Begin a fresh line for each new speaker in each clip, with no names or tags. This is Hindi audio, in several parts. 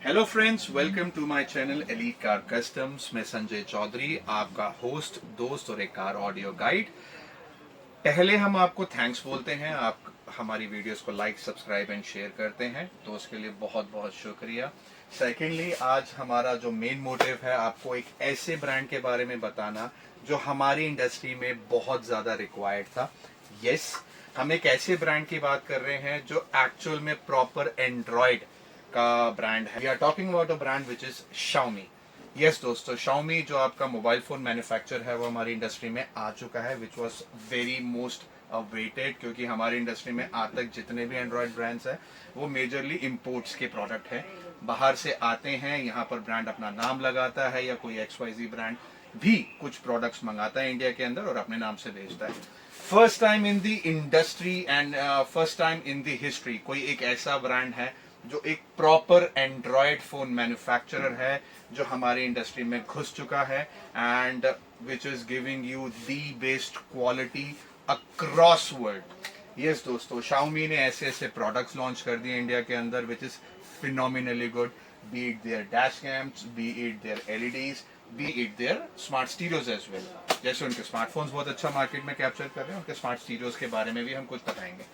Hello friends, welcome to my channel elite car customs. मैं संजय चौधरी, आपका होस्ट, दोस्त और एक कार ऑडियो गाइड। पहले हम आपको थैंक्स बोलते हैं, आप हमारी वीडियोस को लाइक, सब्सक्राइब एंड शेयर करते हैं, तो उसके लिए बहुत बहुत शुक्रिया। सेकेंडली, आज हमारा जो मेन मोटिव है आपको एक ऐसे ब्रांड के बारे में बताना जो हमारी इंडस्ट्री में बहुत ज़्यादा रिक्वायर्ड था। यस, हम एक ऐसे ब्रांड की बात कर रहे हैं जो एक्चुअल में प्रॉपर एंड्रॉयड का ब्रांड है। We are talking about a brand which is Xiaomi। Yes दोस्तों, Xiaomi जो आपका मोबाइल फोन मैन्युफैक्चर है वो हमारी इंडस्ट्री में आ चुका है, which was very most waited, क्योंकि हमारी इंडस्ट्री में आज तक जितने भी एंड्रॉयड ब्रांड्स हैं वो मेजरली इम्पोर्ट्स के प्रोडक्ट हैं, बाहर से आते हैं, यहाँ पर ब्रांड अपना नाम लगाता है या कोई XYZ ब्रांड भी कुछ प्रोडक्ट्स मंगाता है इंडिया के अंदर और अपने नाम से बेचता है। First time in the industry and first time in the history कोई एक ऐसा ब्रांड है जो एक प्रॉपर एंड्रॉयड फोन मैन्युफैक्चरर है जो हमारी इंडस्ट्री में घुस चुका है and which is giving you the best quality across world. Yes दोस्तों, Xiaomi ने ऐसे ऐसे प्रोडक्ट्स लॉन्च कर दिए इंडिया के अंदर which is phenomenally good, be it their dash cams, be it their LEDs, be it their smart stereos as well. जैसे उनके स्मार्टफोन्स बहुत अच्छा मार्केट में कैप्चर कर रहे हैं, उनके स्मार्ट स्टीरियोज के बारे में भी हम कुछ बताएंगे।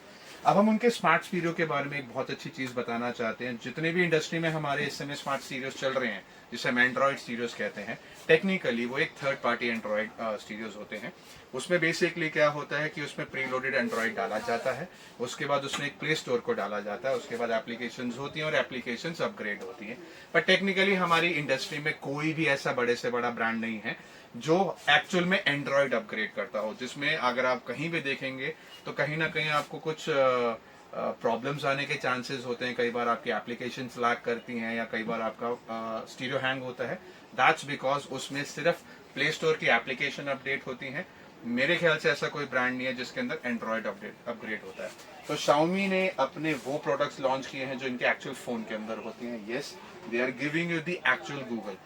अब हम उनके स्मार्ट स्टीरियो के बारे में एक बहुत अच्छी चीज बताना चाहते हैं। जितने भी इंडस्ट्री में हमारे इस समय स्मार्ट स्टीरियोज चल रहे हैं, जिसे हम एंड्रॉइड स्टीरियोज कहते हैं, टेक्निकली वो एक थर्ड पार्टी एंड्रॉइड स्टीरियोज होते हैं। उसमें बेसिकली क्या होता है कि उसमें प्रीलोडेड एंड्रॉइड डाला जाता है, उसके बाद उसमें एक प्ले स्टोर को डाला जाता है, उसके बाद एप्लीकेशंस होती हैं और एप्लीकेशंस अपग्रेड होती हैं। पर टेक्निकली हमारी इंडस्ट्री में कोई भी ऐसा बड़े से बड़ा ब्रांड नहीं है जो एक्चुअल में एंड्रॉइड अपग्रेड करता हो, जिसमें अगर आप कहीं भी देखेंगे तो कहीं ना कहीं आपको कुछ प्रॉब्लम्स आने के चांसेस होते हैं। कई बार आपकी एप्लीकेशंस लैग करती हैं या कई बार आपका स्टीरियो हैंग होता है। दैट्स बिकॉज उसमें सिर्फ प्ले स्टोर की एप्लीकेशन अपडेट होती हैं। मेरे ख्याल से ऐसा कोई ब्रांड नहीं है जिसके अंदर एंड्रॉइड अपग्रेड होता है। तो Xiaomi ने अपने वो प्रोडक्ट्स लॉन्च किए हैं जो इनके एक्चुअल फोन के अंदर होते हैं। Yes, they are giving you the actual Google.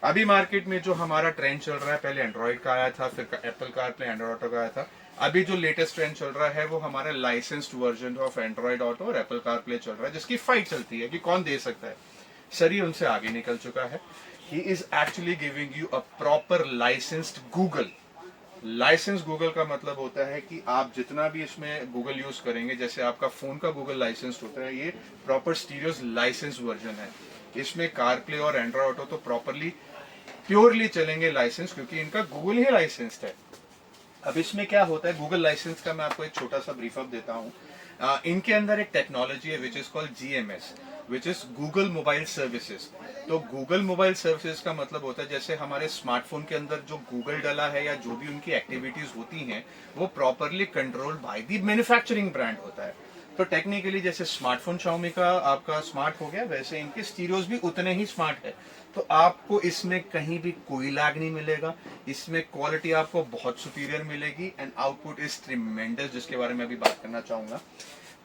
अभी मार्केट में जो हमारा ट्रेंड चल रहा है, पहले एंड्रॉइड का आया था, फिर एप्पल कारप्ले एंड्रॉइड ऑटो का आया था। अभी जो लेटेस्ट ट्रेंड चल रहा है वो हमारा licensed version of Android auto और एप्पल कारप्ले चल रहा है, जिसकी फाइट चलती है कि कौन दे सकता है। सरी उनसे आगे निकल चुका है। He is actually giving you a proper licensed Google. License Google का मतलब होता है कि आप जितना भी इसमें गूगल यूज करेंगे, जैसे आपका फोन का गूगल लाइसेंस होता है, ये प्रॉपर स्टीरियोस लाइसेंस वर्जन है। इसमें कारप्ले और एंड्रॉइड ऑटो तो प्रॉपरली प्योरली चलेंगे लाइसेंस, क्योंकि इनका गूगल ही लाइसेंस्ड है। अब इसमें क्या होता है, गूगल लाइसेंस का मैं आपको एक छोटा सा ब्रीफ अप देता हूँ। इनके अंदर एक टेक्नोलॉजी है which is called GMS, which is Google mobile services. तो गूगल मोबाइल सर्विसेज का मतलब होता है जैसे हमारे स्मार्टफोन के अंदर जो गूगल डला है या जो भी उनकी एक्टिविटीज होती हैं वो properly controlled by the manufacturing brand होता है। तो टेक्निकली जैसे स्मार्टफोन Xiaomi का आपका स्मार्ट हो गया, वैसे इनके स्टीरियोज भी उतने ही स्मार्ट है। तो आपको इसमें कहीं भी कोई लैग नहीं मिलेगा, इसमें क्वालिटी आपको बहुत सुपीरियर मिलेगी एंड आउटपुट इज ट्रिमेंडस, जिसके बारे में अभी बात करना चाहूंगा।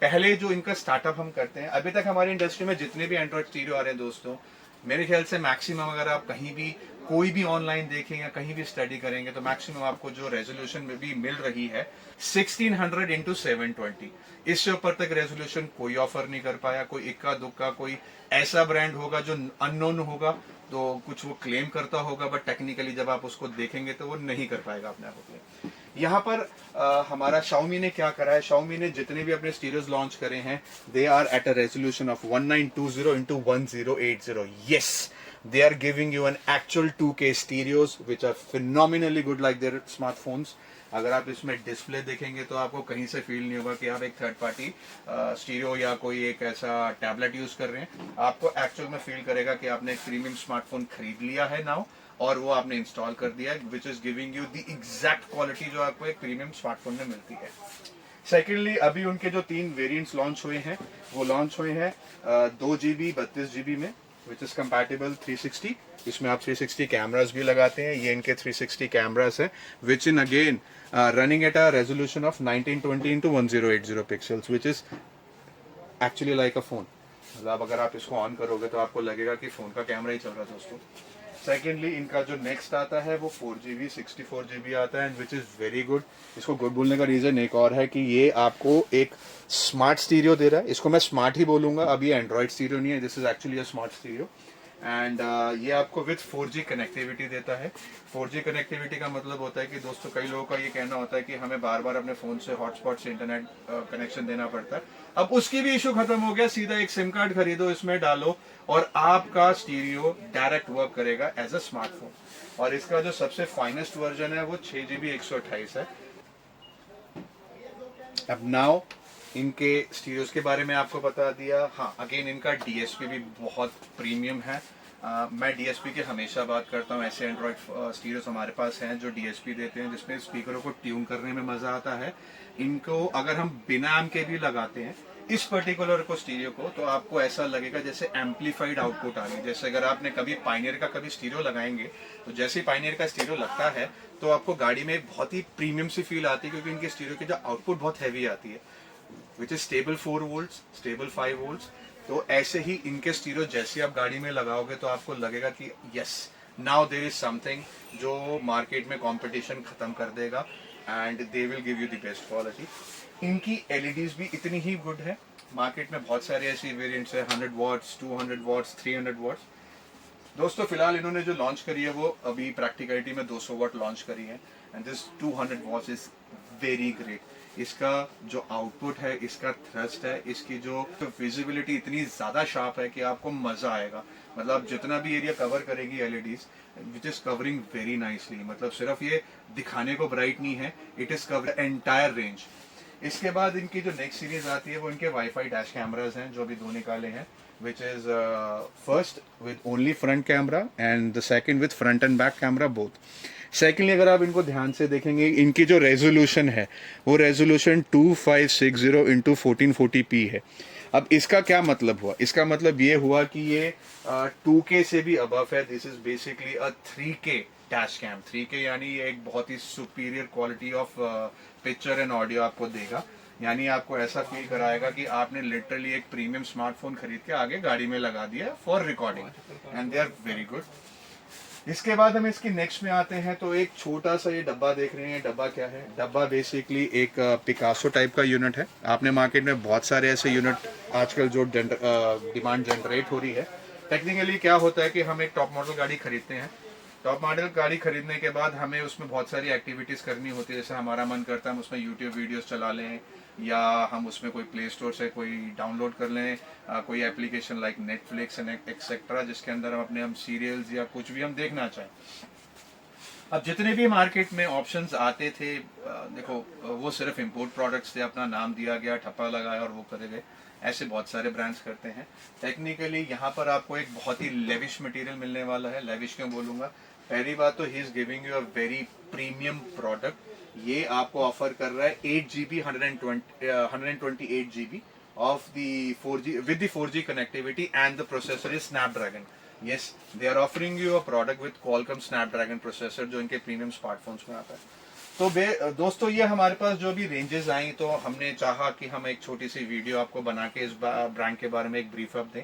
पहले जो इनका स्टार्टअप हम करते हैं, अभी तक हमारी इंडस्ट्री में जितने भी एंड्रॉइड स्टीरियो आ रहे हैं दोस्तों, मेरे ख्याल से मैक्सिमम अगर आप कहीं भी कोई भी ऑनलाइन देखें या कहीं भी स्टडी करेंगे तो मैक्सिमम आपको जो रेजोल्यूशन में भी मिल रही है 1600 इंटू 720। इससे ऊपर तक रेजोल्यूशन कोई ऑफर नहीं कर पाया। कोई इक्का दुक्का कोई ऐसा ब्रांड होगा जो अननोन होगा तो कुछ वो क्लेम करता होगा, बट टेक्निकली जब आप उसको देखेंगे तो वो नहीं कर पाएगा अपने आप को। यहाँ पर हमारा Xiaomi ने क्या करा है, Xiaomi ने जितने भी अपने स्टीरियोज लॉन्च करे हैं, they are at a resolution of 1920 into 1080। Yes, they are giving you an actual 2K stereos which are phenomenally good like their smartphones। अगर आप इसमें डिस्प्ले देखेंगे तो आपको कहीं से फील नहीं होगा कि आप एक थर्ड पार्टी स्टीरियो या कोई एक ऐसा टैबलेट यूज कर रहे हैं। आपको एक्चुअल में फील करेगा कि आपने एक प्रीमियम स्मार्टफोन खरीद लिया है नाउ और वो आपने इंस्टॉल कर दिया है, which is giving you the exact quality जो आपको एक प्रीमियम स्मार्टफोन में मिलती है। सेकेंडली, अभी उनके जो 3 वेरिएंट्स लॉन्च हुए हैं वो लॉन्च हुए हैं 2 GB 32 GB में, विच इज कंपैटिबल 360। इसमें आप 360 कैमरास भी लगाते हैं, ये इनके 360 कैमरास हैं which in again running at a resolution of 1920 into 1080 pixels, which is actually like a phone. मतलब अगर आप इसको ऑन करोगे तो आपको लगेगा कि फोन का कैमरा ही चल रहा है दोस्तों। सेकेंडली इनका जो नेक्स्ट आता है वो 4GB 64GB आता है, and which is very good. इसको गुड बोलने का रीज़न एक और है कि ये आपको एक स्मार्ट स्टीरियो दे रहा है। इसको मैं स्मार्ट ही बोलूँगा, अभी एंड्रॉयड स्टीरियो नहीं है, this is actually a smart stereo. And ये आपको विथ 4G कनेक्टिविटी देता है। 4G कनेक्टिविटी का मतलब होता है कि दोस्तों कई लोगों का ये कहना होता है कि हमें बार बार अपने फ़ोन से हॉटस्पॉट से इंटरनेट कनेक्शन देना पड़ता है। अब उसकी भी इशू खत्म हो गया, सीधा एक सिम कार्ड खरीदो, इसमें डालो और आपका स्टीरियो डायरेक्ट वर्क करेगा एज अ स्मार्टफोन। और इसका जो सबसे फाइनेस्ट वर्जन है वो 6GB 128 है। अब नाउ इनके स्टीरियोज के बारे में आपको बता दिया। हाँ, अगेन इनका डीएसपी भी बहुत प्रीमियम है। मैं डीएसपी की हमेशा बात करता हूँ। ऐसे एंड्रॉयड स्टीरियोज हमारे पास हैं जो डीएसपी देते हैं, जिसमें स्पीकरों को ट्यून करने में मज़ा आता है। इनको अगर हम बिना एम के भी लगाते हैं इस पर्टिकुलर को स्टीरियो को, तो आपको ऐसा लगेगा जैसे एम्पलीफाइड आउटपुट आ रही है। जैसे अगर आपने कभी पायनियर का कभी स्टीरियो लगाएंगे, तो जैसे ही पायनियर का स्टीरियो लगता है तो आपको गाड़ी में बहुत ही प्रीमियम सी फील आती है, क्योंकि इनके स्टीरियो की जो आउटपुट बहुत हैवी आती है, which is stable 4 volts, stable 5 volts. तो ऐसे ही इनके स्टीरियो जैसे आप गाड़ी में लगाओगे तो आपको लगेगा कि yes, now there is something जो मार्केट में कंपटीशन खत्म कर देगा, and they will give you the best quality. इनकी एलईडीज भी इतनी ही गुड है। मार्केट में बहुत सारे ऐसी वेरिएंट्स है, 100 वॉट्स, 200 वॉट्स, 300 वॉट्स। दोस्तों फिलहाल इन्होंने जो लॉन्च करी है वो अभी प्रैक्टिकलिटी में 200 वाट लॉन्च करी है, and this 200 watts is very great. इसका जो आउटपुट है, इसका थ्रस्ट है, इसकी जो विजिबिलिटी इतनी ज्यादा शार्प है कि आपको मजा आएगा। मतलब जितना भी एरिया कवर करेगी LEDs, which is covering very nicely. मतलब सिर्फ ये दिखाने को ब्राइट नहीं है, it is cover entire range. इसके बाद इनकी जो नेक्स्ट सीरीज आती है वो इनके वाईफाई डैश कैमराज हैं, जो अभी दो निकाले हैं, which is first with only front camera and the second with front and back camera both. Secondly अगर आप इनको ध्यान से देखेंगे, इनकी जो रेजोल्यूशन है वो रेजोल्यूशन 2560 इंटू 1440p है। अब इसका क्या मतलब हुआ? इसका मतलब ये हुआ कि ये 2K से भी अबव है। This is basically a 3K dash cam. 3K यानी ये एक बहुत ही superior quality of picture and audio आपको देगा। यानी आपको ऐसा फील कराएगा कि आपने लिटरली एक प्रीमियम स्मार्टफोन खरीद के आगे गाड़ी में लगा दिया for recording, and they are very good. इसके बाद हम इसकी नेक्स्ट में आते हैं, तो एक छोटा सा ये डब्बा देख रहे हैं। डब्बा क्या है? डब्बा बेसिकली एक पिकासो टाइप का यूनिट है। आपने मार्केट में बहुत सारे ऐसे यूनिट आजकल जो डिमांड जनरेट हो रही है। टेक्निकली क्या होता है कि हम एक टॉप मॉडल गाड़ी खरीदते हैं। टॉप मॉडल गाड़ी खरीदने के बाद हमें उसमें बहुत सारी एक्टिविटीज करनी होती है। जैसे हमारा मन करता है हम उसमें यूट्यूब वीडियोस चला लें, या हम उसमें कोई प्ले स्टोर से कोई डाउनलोड कर लें, कोई application like Netflix and etcetera, जिसके अंदर हम सीरियल्स या कुछ भी हम देखना चाहें। अब जितने भी मार्केट में ऑप्शंस आते थे, देखो वो सिर्फ इंपोर्ट प्रोडक्ट्स थे, अपना नाम दिया गया, ठप्पा लगाया और वो करे गए। ऐसे बहुत सारे ब्रांड्स करते हैं। टेक्निकली यहाँ पर आपको एक बहुत ही लेविश मटेरियल मिलने वाला है। लेविश क्यों बोलूँगा? पहली बात तो he is giving you a very premium product. ये आपको ऑफर कर रहा है 8GB 128GB of the 4G with the 4G connectivity, and the processor is Snapdragon. Yes, they are offering you a product with Qualcomm Snapdragon processor, जो इनके प्रीमियम स्मार्टफोन्स में आता है। तो दोस्तों ये हमारे पास जो भी रेंजेस आई, तो हमने चाहा कि हम एक छोटी सी वीडियो आपको बना के इस ब्रांड के बारे में एक ब्रीफ अप दें।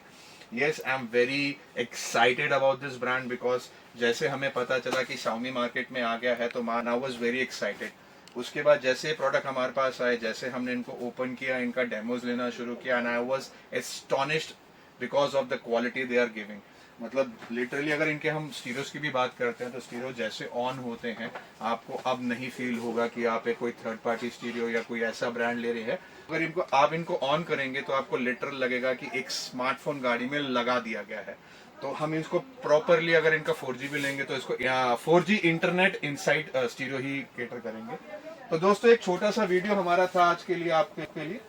Yes, I am very excited about this brand, because जैसे हमें पता चला कि Xiaomi मार्केट में आ गया है, तो आई वाज वेरी एक्साइटेड। उसके बाद जैसे प्रोडक्ट हमारे पास आए, जैसे हमने इनको ओपन किया, इनका डेमोज लेना शुरू किया, and I was astonished because of the quality they are giving. मतलब लिटरली अगर इनके हम स्टीरियोज की भी बात करते हैं, तो स्टीरियो जैसे ऑन होते हैं, आपको अब नहीं फील होगा कि आप एक कोई थर्ड पार्टी स्टीरियो या कोई ऐसा ब्रांड ले रहे हैं। अगर आप इनको ऑन करेंगे तो आपको लिटरल लगेगा कि एक स्मार्टफोन गाड़ी में लगा दिया गया है। तो हम इसको प्रॉपरली अगर इनका 4G भी लेंगे तो इसको 4G इंटरनेट इनसाइड स्टीरियो ही केटर करेंगे। तो दोस्तों एक छोटा सा वीडियो हमारा था आज के लिए, आपके लिए।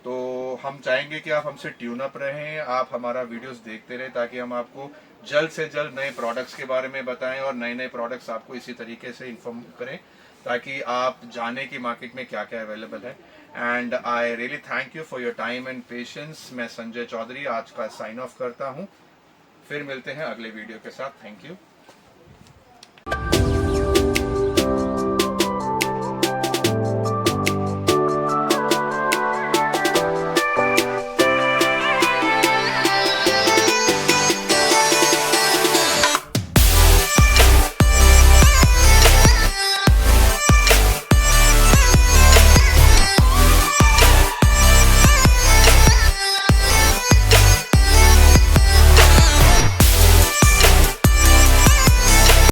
तो हम चाहेंगे कि आप हमसे ट्यून अप रहें, आप हमारा वीडियोस देखते रहें, ताकि हम आपको जल्द से जल्द नए प्रोडक्ट्स के बारे में बताएं और नए नए प्रोडक्ट्स आपको इसी तरीके से इन्फॉर्म करें, ताकि आप जाने कि मार्केट में क्या क्या अवेलेबल है। And I really thank you for your time and patience. मैं संजय चौधरी आज का साइन ऑफ करता हूँ। फिर मिलते हैं अगले वीडियो के साथ। Thank you.